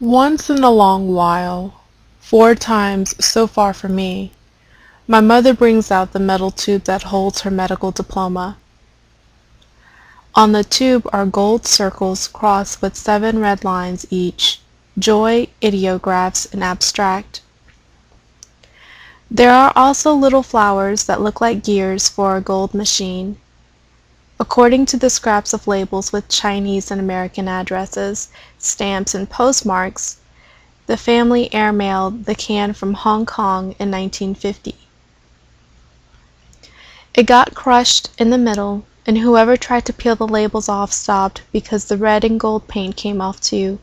Once in a long while, 4 times so far from me, my mother brings out the metal tube that holds her medical diploma. On the tube are gold circles crossed with 7 red lines each, joy, ideographs, and abstract. There are also little flowers that look like gears for a gold machine. According to the scraps of labels with Chinese and American addresses, stamps, and postmarks, the family airmailed the can from Hong Kong in 1950. It got crushed in the middle, and whoever tried to peel the labels off stopped because the red and gold paint came off too,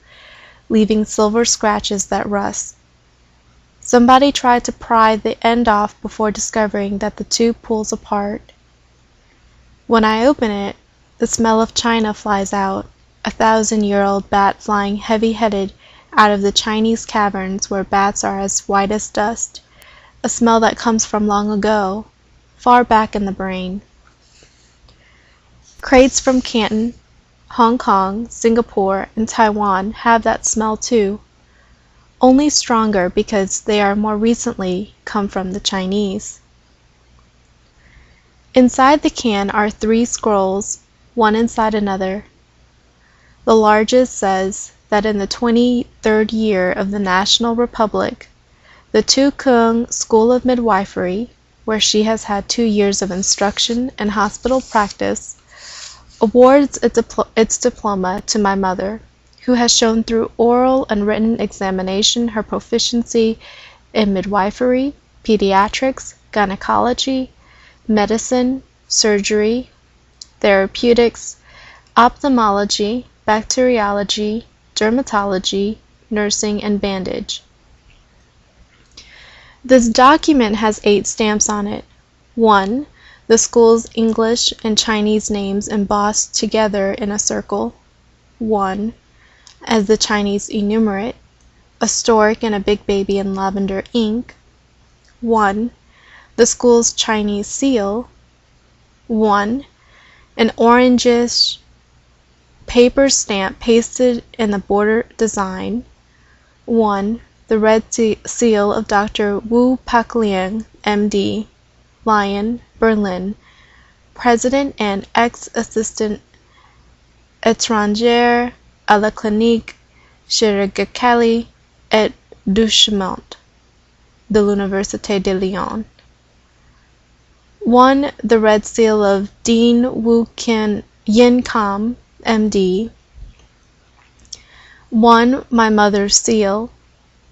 leaving silver scratches that rust. Somebody tried to pry the end off before discovering that the tube pulls apart. When I open it, the smell of China flies out, a 1,000-year-old bat flying heavy-headed out of the Chinese caverns where bats are as white as dust, a smell that comes from long ago, far back in the brain. Crates from Canton, Hong Kong, Singapore, and Taiwan have that smell too, only stronger because they are more recently come from the Chinese. Inside the can are 3 scrolls, one inside another. The largest says that in the 23rd year of the National Republic, the Tu Kung School of Midwifery, where she has had 2 years of instruction and hospital practice, awards its diploma to my mother, who has shown through oral and written examination her proficiency in midwifery, pediatrics, gynecology, medicine, surgery, therapeutics, ophthalmology, bacteriology, dermatology, nursing, and bandage. This document has 8 stamps on it. 1. The school's English and Chinese names embossed together in a circle. 1. As the Chinese enumerate, a stork and a big baby in lavender ink. 1. The school's Chinese seal. 1. An orangish paper stamp pasted in the border design. 1. The red seal of Dr. Wu Pakliang, M.D., Lyon, Berlin, President and ex-assistant étranger à la clinique chirurgicale et douchement de l'Université de Lyon. 1. The red seal of Dean Wu Yin Kam, M.D. 1. My mother's seal,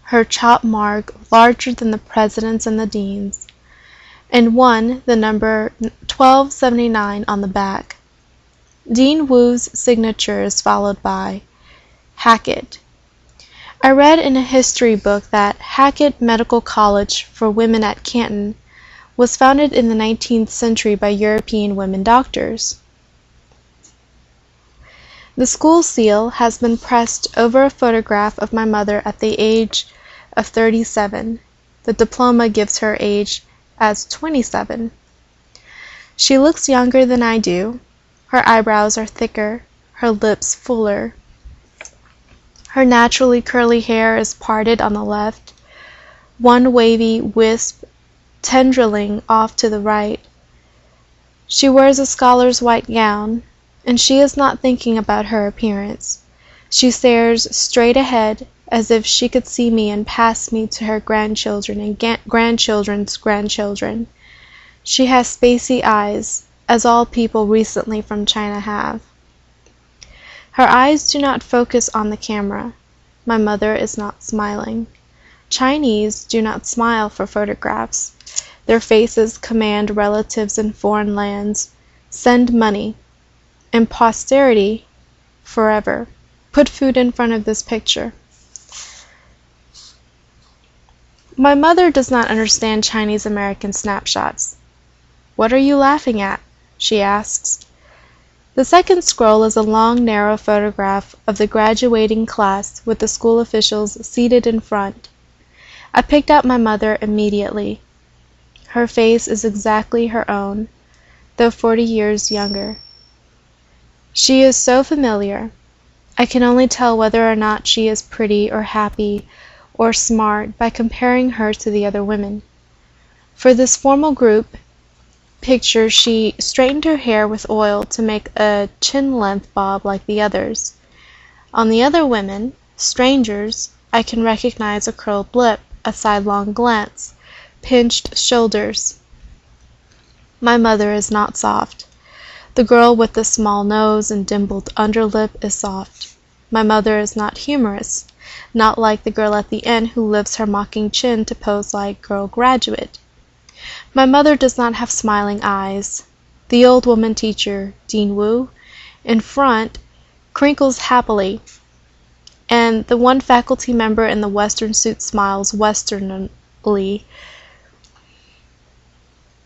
her chop mark larger than the president's and the dean's, and 1. The number 1279 on the back. Dean Wu's signature is followed by Hackett. I read in a history book that Hackett Medical College for Women at Canton was founded in the 19th century by European women doctors. The school seal has been pressed over a photograph of my mother at the age of 37. The diploma gives her age as 27. She looks younger than I do. Her eyebrows are thicker, her lips fuller. Her naturally curly hair is parted on the left, one wavy wisp tendriling off to the right. She wears a scholar's white gown, and she is not thinking about her appearance. She stares straight ahead as if she could see me and pass me to her grandchildren and grandchildren's grandchildren. She has spacey eyes, as all people recently from China have. Her eyes do not focus on the camera. My mother is not smiling. Chinese do not smile for photographs. Their faces command relatives in foreign lands, send money, and posterity forever. Put food in front of this picture. My mother does not understand Chinese American snapshots. "What are you laughing at?" she asks. The second scroll is a long, narrow photograph of the graduating class with the school officials seated in front. I picked out my mother immediately. Her face is exactly her own, though 40 years younger. She is so familiar. I can only tell whether or not she is pretty or happy or smart by comparing her to the other women. For this formal group picture she straightened her hair with oil to make a chin-length bob like the others. On the other women, strangers, I can recognize a curled lip, a sidelong glance, pinched shoulders. My mother is not soft. The girl with the small nose and dimpled underlip is soft. My mother is not humorous, not like the girl at the end who lifts her mocking chin to pose like girl graduate. My mother does not have smiling eyes. The old woman teacher, Dean Wu, in front, crinkles happily, and the one faculty member in the western suit smiles westernly.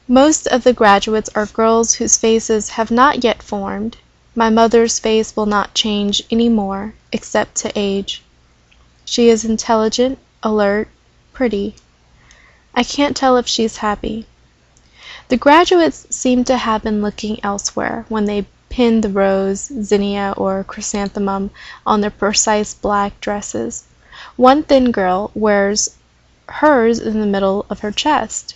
Most of the graduates are girls whose faces have not yet formed. My mother's face will not change any more, except to age. She is intelligent, alert, pretty. I can't tell if she's happy. The graduates seem to have been looking elsewhere when they pinned the rose, zinnia, or chrysanthemum on their precise black dresses. One thin girl wears hers in the middle of her chest.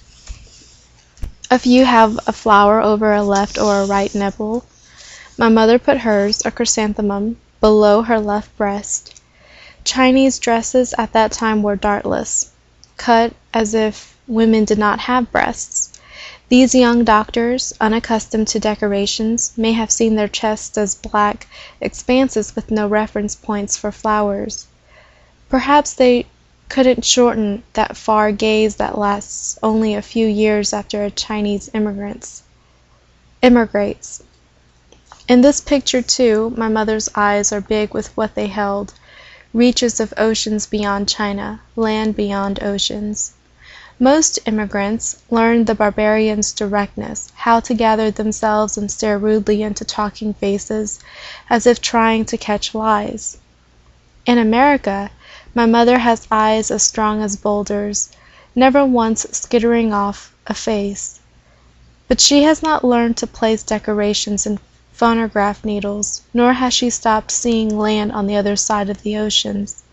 A few have a flower over a left or a right nipple. My mother put hers, a chrysanthemum, below her left breast. Chinese dresses at that time were dartless, cut as if women did not have breasts. These young doctors, unaccustomed to decorations, may have seen their chests as black expanses with no reference points for flowers. Perhaps they couldn't shorten that far gaze that lasts only a few years after a Chinese immigrates. In this picture, too, my mother's eyes are big with what they held, reaches of oceans beyond China, land beyond oceans. Most immigrants learned the barbarian's directness, how to gather themselves and stare rudely into talking faces, as if trying to catch flies. In America, my mother has eyes as strong as boulders, never once skittering off a face. But she has not learned to place decorations in phonograph needles, nor has she stopped seeing land on the other side of the oceans.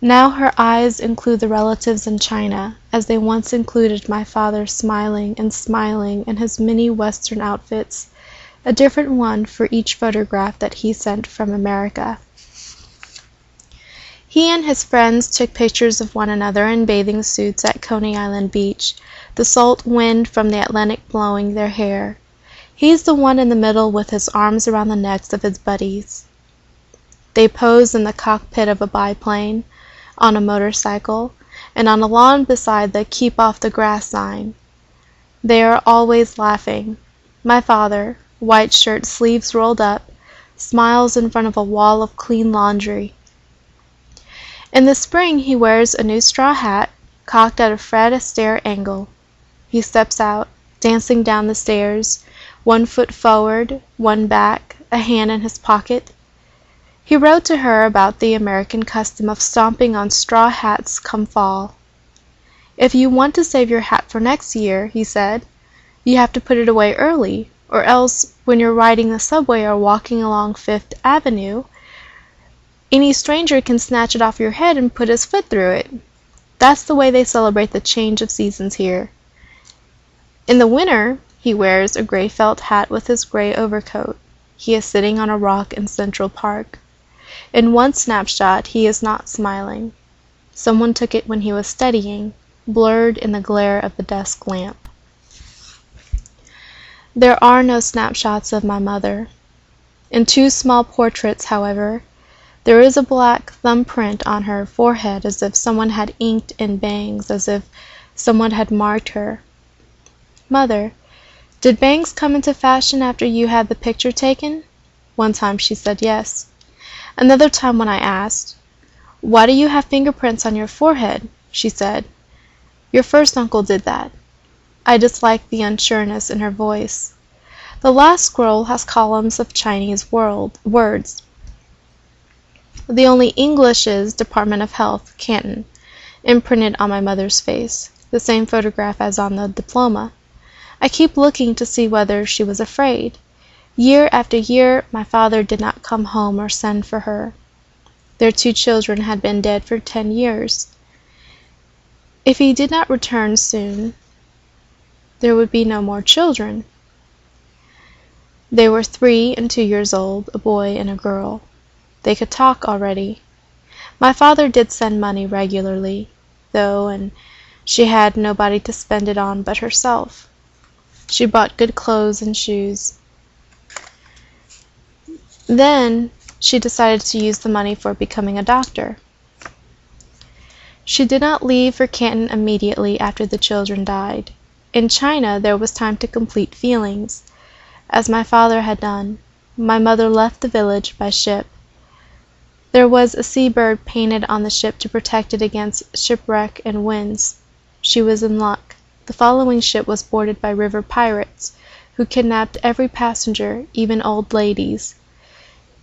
Now her eyes include the relatives in China, as they once included my father smiling in his many Western outfits, a different one for each photograph that he sent from America. He and his friends took pictures of one another in bathing suits at Coney Island Beach, the salt wind from the Atlantic blowing their hair. He's the one in the middle with his arms around the necks of his buddies. They pose in the cockpit of a biplane, on a motorcycle, and on a lawn beside the "Keep Off the Grass" sign. They are always laughing. My father, white shirt sleeves rolled up, smiles in front of a wall of clean laundry. In the spring he wears a new straw hat, cocked at a Fred Astaire angle. He steps out, dancing down the stairs, one foot forward, one back, a hand in his pocket. He wrote to her about the American custom of stomping on straw hats come fall. "If you want to save your hat for next year," he said, "you have to put it away early, or else when you're riding the subway or walking along Fifth Avenue, any stranger can snatch it off your head and put his foot through it. That's the way they celebrate the change of seasons here." In the winter, he wears a gray felt hat with his gray overcoat. He is sitting on a rock in Central Park. In one snapshot, he is not smiling. Someone took it when he was studying, blurred in the glare of the desk lamp. There are no snapshots of my mother. In two small portraits, however, there is a black thumbprint on her forehead as if someone had inked in bangs, as if someone had marked her. "Mother, did bangs come into fashion after you had the picture taken?" One time she said yes. Another time when I asked, "Why do you have fingerprints on your forehead?" she said, "Your first uncle did that." I disliked the unsureness in her voice. The last scroll has columns of Chinese words. The only English is Department of Health, Canton, imprinted on my mother's face, the same photograph as on the diploma. I keep looking to see whether she was afraid. Year after year, my father did not come home or send for her. Their 2 children had been dead for 10 years. If he did not return soon, there would be no more children. They were 3 and 2 years old, a boy and a girl. They could talk already. My father did send money regularly, though, and she had nobody to spend it on but herself. She bought good clothes and shoes. Then she decided to use the money for becoming a doctor. She did not leave for Canton immediately after the children died. In China there was time to complete feelings, as my father had done. My mother left the village by ship. There was a seabird painted on the ship to protect it against shipwreck and winds. She was in luck. The following ship was boarded by river pirates, who kidnapped every passenger, even old ladies.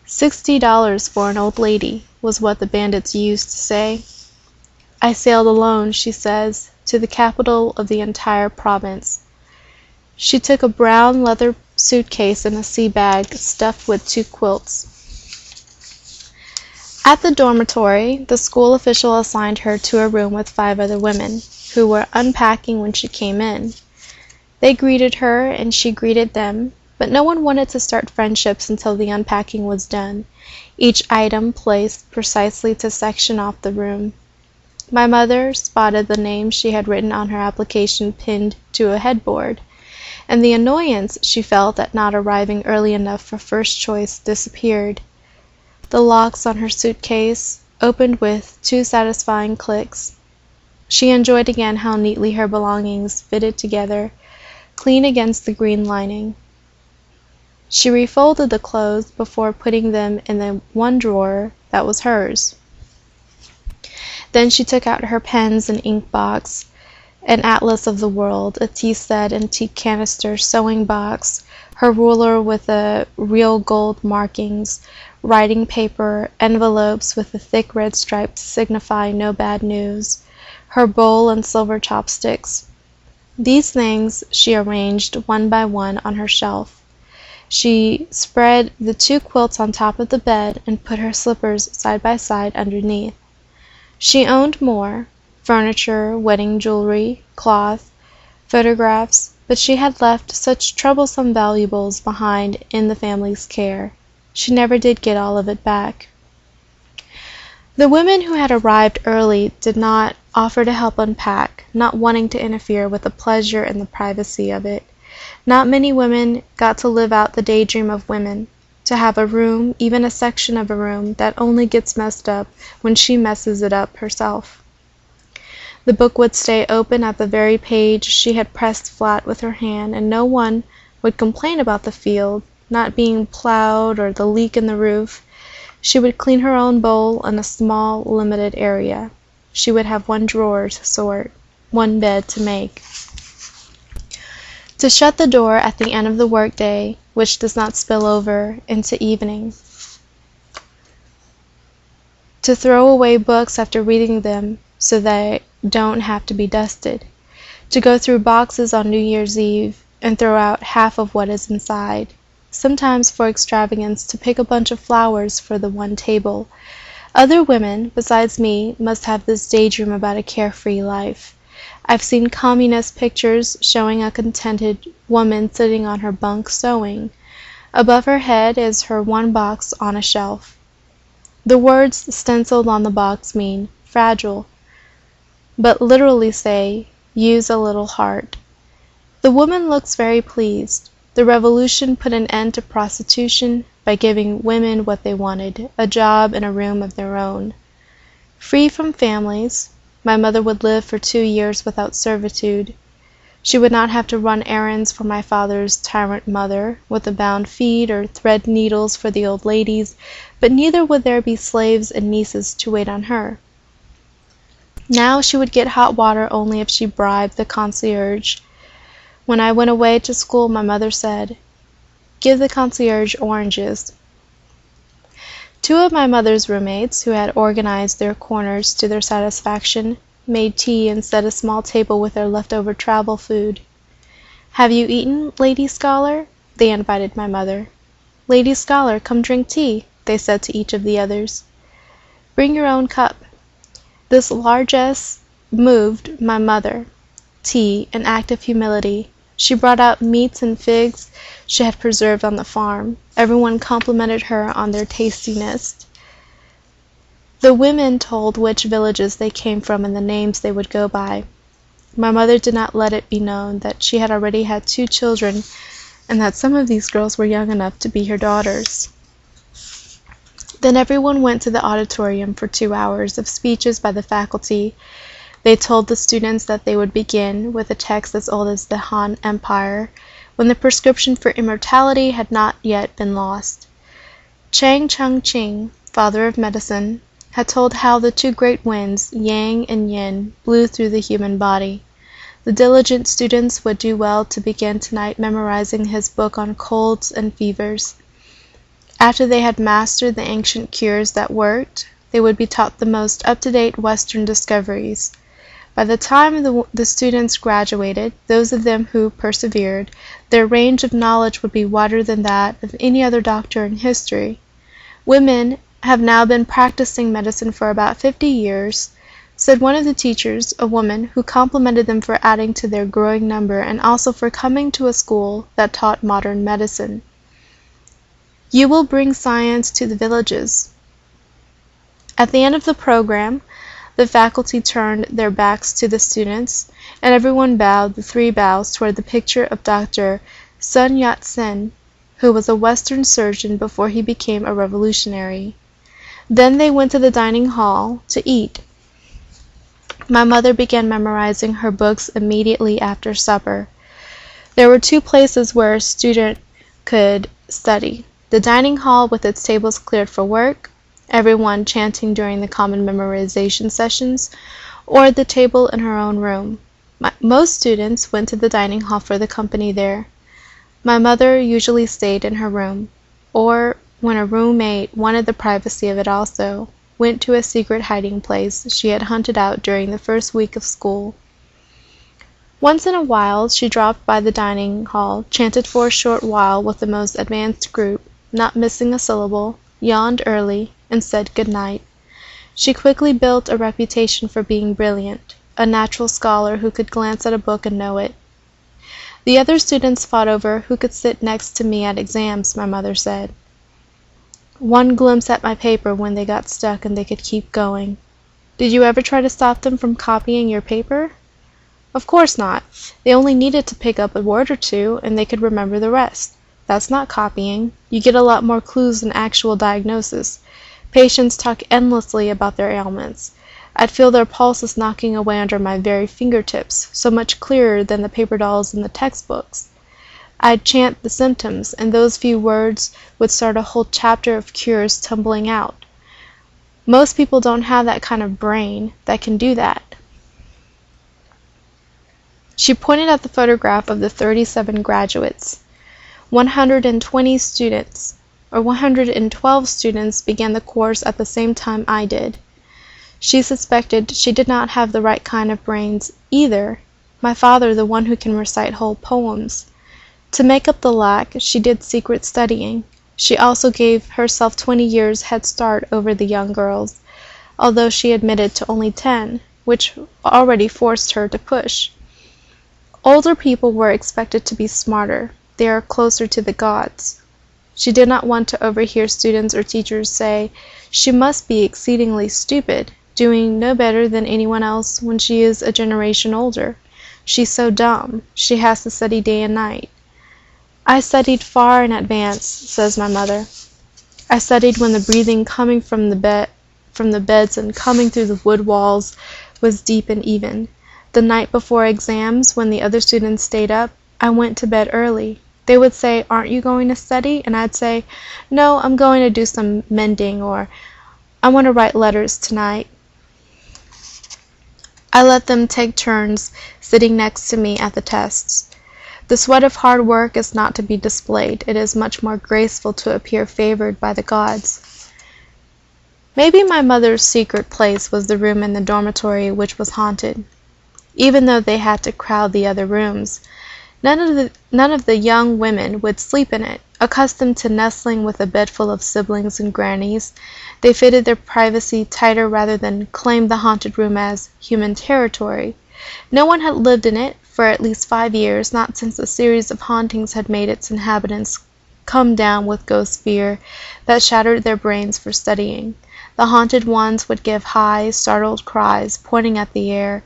$60 for an old lady was what the bandits used to say. I sailed alone, she says, to the capital of the entire province. She took a brown leather suitcase and a sea bag stuffed with 2 quilts. At the dormitory, the school official assigned her to a room with 5 other women, who were unpacking when she came in. They greeted her, and she greeted them, but no one wanted to start friendships until the unpacking was done, each item placed precisely to section off the room. My mother spotted the name she had written on her application pinned to a headboard, and the annoyance she felt at not arriving early enough for first choice disappeared. The locks on her suitcase opened with 2 satisfying clicks. She enjoyed again how neatly her belongings fitted together, clean against the green lining. She refolded the clothes before putting them in the one drawer that was hers. Then she took out her pens and ink box, an atlas of the world, a tea-set, antique canister, sewing box, her ruler with the real gold markings, writing paper, envelopes with the thick red stripe to signify no bad news, her bowl and silver chopsticks. These things she arranged one by one on her shelf. She spread the 2 quilts on top of the bed and put her slippers side by side underneath. She owned more, furniture, wedding jewelry, cloth, photographs, but she had left such troublesome valuables behind in the family's care. She never did get all of it back. The women who had arrived early did not offer to help unpack, not wanting to interfere with the pleasure and the privacy of it. Not many women got to live out the daydream of women, to have a room, even a section of a room, that only gets messed up when she messes it up herself. The book would stay open at the very page she had pressed flat with her hand, and no one would complain about the field not being plowed or the leak in the roof. She would clean her own bowl in a small, limited area. She would have 1 drawer to sort, 1 bed to make. To shut the door at the end of the workday, which does not spill over into evening. To throw away books after reading them so they don't have to be dusted. To go through boxes on New Year's Eve and throw out half of what is inside. Sometimes for extravagance to pick a bunch of flowers for the one table. Other women, besides me, must have this daydream about a carefree life. I've seen communist pictures showing a contented woman sitting on her bunk sewing. Above her head is her 1 box on a shelf. The words stenciled on the box mean fragile, but literally say, use a little heart. The woman looks very pleased. The revolution put an end to prostitution by giving women what they wanted, a job and a room of their own. Free from families, my mother would live for 2 years without servitude. She would not have to run errands for my father's tyrant mother, with a bound feet, or thread needles for the old ladies, but neither would there be slaves and nieces to wait on her. Now she would get hot water only if she bribed the concierge. When I went away to school, my mother said, "Give the concierge oranges." 2 of my mother's roommates, who had organized their corners to their satisfaction, made tea and set a small table with their leftover travel food. "Have you eaten, Lady Scholar?" they invited my mother. "Lady Scholar, come drink tea," they said to each of the others. "Bring your own cup." This largesse moved my mother. Tea, an act of humility. She brought out meats and figs she had preserved on the farm. Everyone complimented her on their tastiness. The women told which villages they came from and the names they would go by. My mother did not let it be known that she had already had 2 children and that some of these girls were young enough to be her daughters. Then everyone went to the auditorium for 2 hours of speeches by the faculty. They told the students that they would begin with a text as old as the Han Empire, when the prescription for immortality had not yet been lost. Chang Chung Ching, father of medicine, had told how the 2 great winds, Yang and Yin, blew through the human body. The diligent students would do well to begin tonight memorizing his book on colds and fevers. After they had mastered the ancient cures that worked, they would be taught the most up-to-date Western discoveries. By the time the students graduated, those of them who persevered, their range of knowledge would be wider than that of any other doctor in history. Women have now been practicing medicine for about 50 years, said one of the teachers, a woman, who complimented them for adding to their growing number and also for coming to a school that taught modern medicine. "You will bring science to the villages." At the end of the program, the faculty turned their backs to the students, and everyone bowed the 3 bows toward the picture of Dr. Sun Yat-sen, who was a Western surgeon before he became a revolutionary. Then they went to the dining hall to eat. My mother began memorizing her books immediately after supper. There were 2 places where a student could study: the dining hall with its tables cleared for work, everyone chanting during the common memorization sessions, or the table in her own room. Most students went to the dining hall for the company there. My mother usually stayed in her room, or, when a roommate wanted the privacy of it also, went to a secret hiding place she had hunted out during the first week of school. Once in a while she dropped by the dining hall, chanted for a short while with the most advanced group, not missing a syllable, yawned early, and said good night. She quickly built a reputation for being brilliant, a natural scholar who could glance at a book and know it. The other students fought over who could sit next to me at exams, my mother said. One glimpse at my paper when they got stuck and they could keep going. Did you ever try to stop them from copying your paper? Of course not. They only needed to pick up a word or 2 and they could remember the rest. That's not copying. You get a lot more clues than actual diagnosis. Patients talk endlessly about their ailments. I'd feel their pulses knocking away under my very fingertips, so much clearer than the paper dolls in the textbooks. I'd chant the symptoms, and those few words would start a whole chapter of cures tumbling out. Most people don't have that kind of brain that can do that. She pointed at the photograph of the 37 graduates. 120 students, or 112 students, began the course at the same time I did. She suspected she did not have the right kind of brains either, my father the one who can recite whole poems. To make up the lack, she did secret studying. She also gave herself 20 years head start over the young girls, although she admitted to only 10, which already forced her to push. Older people were expected to be smarter. They are closer to the gods. She did not want to overhear students or teachers say, "She must be exceedingly stupid, doing no better than anyone else when she is a generation older. She's so dumb. She has to study day and night." I studied far in advance, says my mother. I studied when the breathing coming from the beds and coming through the wood walls was deep and even. The night before exams, when the other students stayed up, I went to bed early. They would say, "Aren't you going to study?" And I'd say, "No, I'm going to do some mending," or "I want to write letters tonight." I let them take turns sitting next to me at the tests. The sweat of hard work is not to be displayed. It is much more graceful to appear favored by the gods. Maybe my mother's secret place was the room in the dormitory which was haunted. Even though they had to crowd the other rooms, none of the young women would sleep in it. Accustomed to nestling with a bed full of siblings and grannies, they fitted their privacy tighter rather than claim the haunted room as human territory. No one had lived in it for at least 5 years, not since a series of hauntings had made its inhabitants come down with ghost fear that shattered their brains for studying. The haunted ones would give high, startled cries, pointing at the air,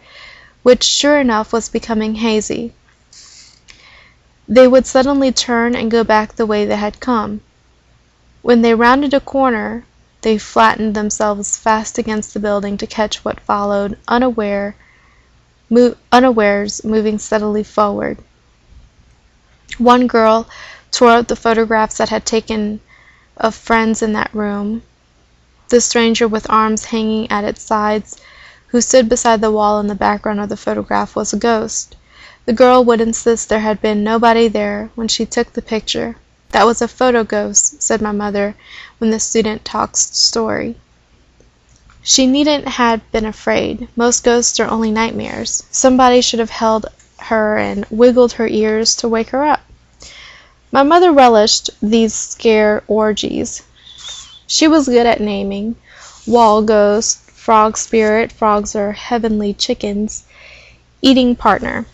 which sure enough was becoming hazy. They would suddenly turn and go back the way they had come. When they rounded a corner, they flattened themselves fast against the building to catch what followed, unawares, moving steadily forward. One girl tore out the photographs that had taken of friends in that room. The stranger with arms hanging at its sides, who stood beside the wall in the background of the photograph, was a ghost. The girl would insist there had been nobody there when she took the picture. "That was a photo ghost," said my mother when the student talked story. She needn't have been afraid. Most ghosts are only nightmares. Somebody should have held her and wiggled her ears to wake her up. My mother relished these scare orgies. She was good at naming. Wall ghost, frog spirit, frogs are heavenly chickens, eating partner.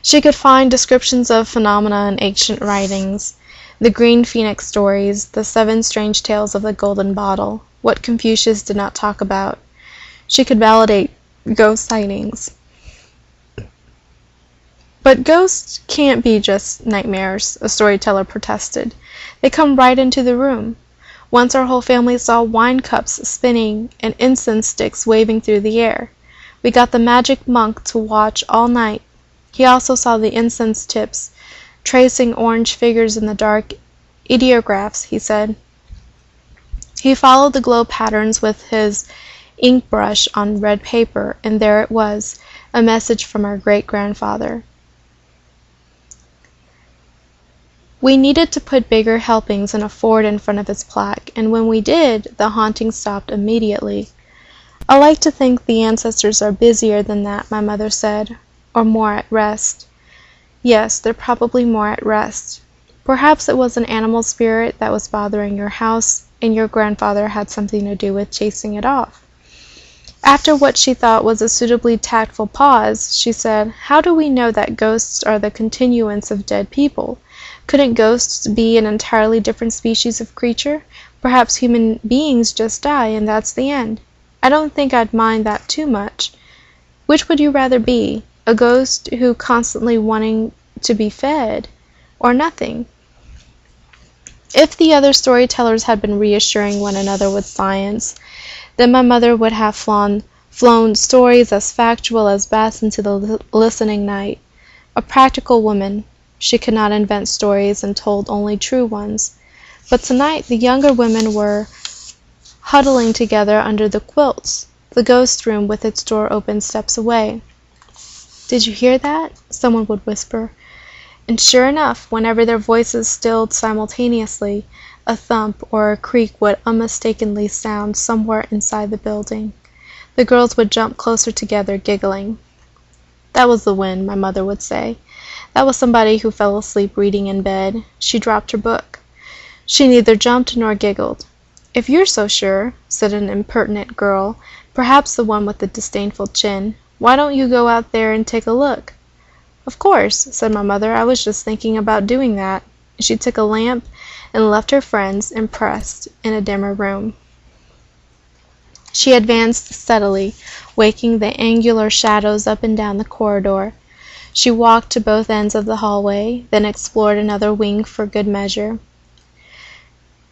She could find descriptions of phenomena in ancient writings, the green phoenix stories, the 7 strange tales of the golden bottle, what Confucius did not talk about. She could validate ghost sightings. "But ghosts can't be just nightmares," a storyteller protested. "They come right into the room. Once our whole family saw wine cups spinning and incense sticks waving through the air. We got the magic monk to watch all night. He also saw the incense tips tracing orange figures in the dark. Ideographs," he said. He followed the glow patterns with his ink brush on red paper, and there it was, a message from our great-grandfather. We needed to put bigger helpings in a Ford in front of his plaque, and when we did, the haunting stopped immediately. "I like to think the ancestors are busier than that," my mother said, "or more at rest." "Yes, they're probably more at rest. Perhaps it was an animal spirit that was bothering your house, and your grandfather had something to do with chasing it off." After what she thought was a suitably tactful pause, she said, "How do we know that ghosts are the continuance of dead people? Couldn't ghosts be an entirely different species of creature? Perhaps human beings just die, and that's the end. I don't think I'd mind that too much. Which would you rather be? A ghost who constantly wanting to be fed, or nothing?" If the other storytellers had been reassuring one another with science, then my mother would have flown stories as factual as bats into the listening night. A practical woman, she could not invent stories and told only true ones. But tonight the younger women were huddling together under the quilts, the ghost room with its door open steps away. "Did you hear that?" someone would whisper. And sure enough, whenever their voices stilled simultaneously, a thump or a creak would unmistakably sound somewhere inside the building. The girls would jump closer together, giggling. "That was the wind," my mother would say. "That was somebody who fell asleep reading in bed. She dropped her book." She neither jumped nor giggled. "If you're so sure," said an impertinent girl, perhaps the one with the disdainful chin, "why don't you go out there and take a look?" "Of course," said my mother, "I was just thinking about doing that." She took a lamp and left her friends, impressed, in a dimmer room. She advanced steadily, waking the angular shadows up and down the corridor. She walked to both ends of the hallway, then explored another wing for good measure.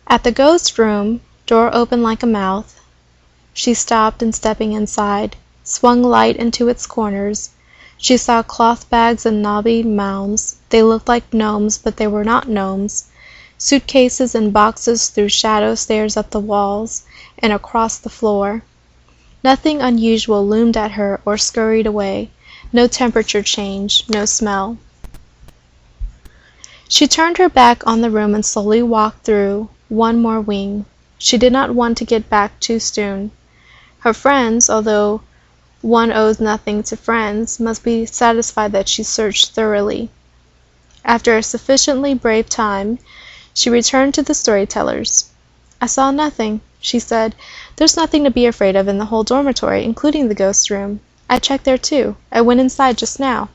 At the ghost room, door open like a mouth, she stopped and stepping inside, swung light into its corners. She saw cloth bags and knobby mounds. They looked like gnomes, but they were not gnomes. Suitcases and boxes threw shadow stairs up the walls and across the floor. Nothing unusual loomed at her or scurried away. No temperature change, no smell. She turned her back on the room and slowly walked through one more wing. She did not want to get back too soon. Her friends, although one owes nothing to friends, must be satisfied that she searched thoroughly. After a sufficiently brave time, she returned to the storytellers. "I saw nothing," she said. "There's nothing to be afraid of in the whole dormitory, including the ghost room. I checked there too. I went inside just now."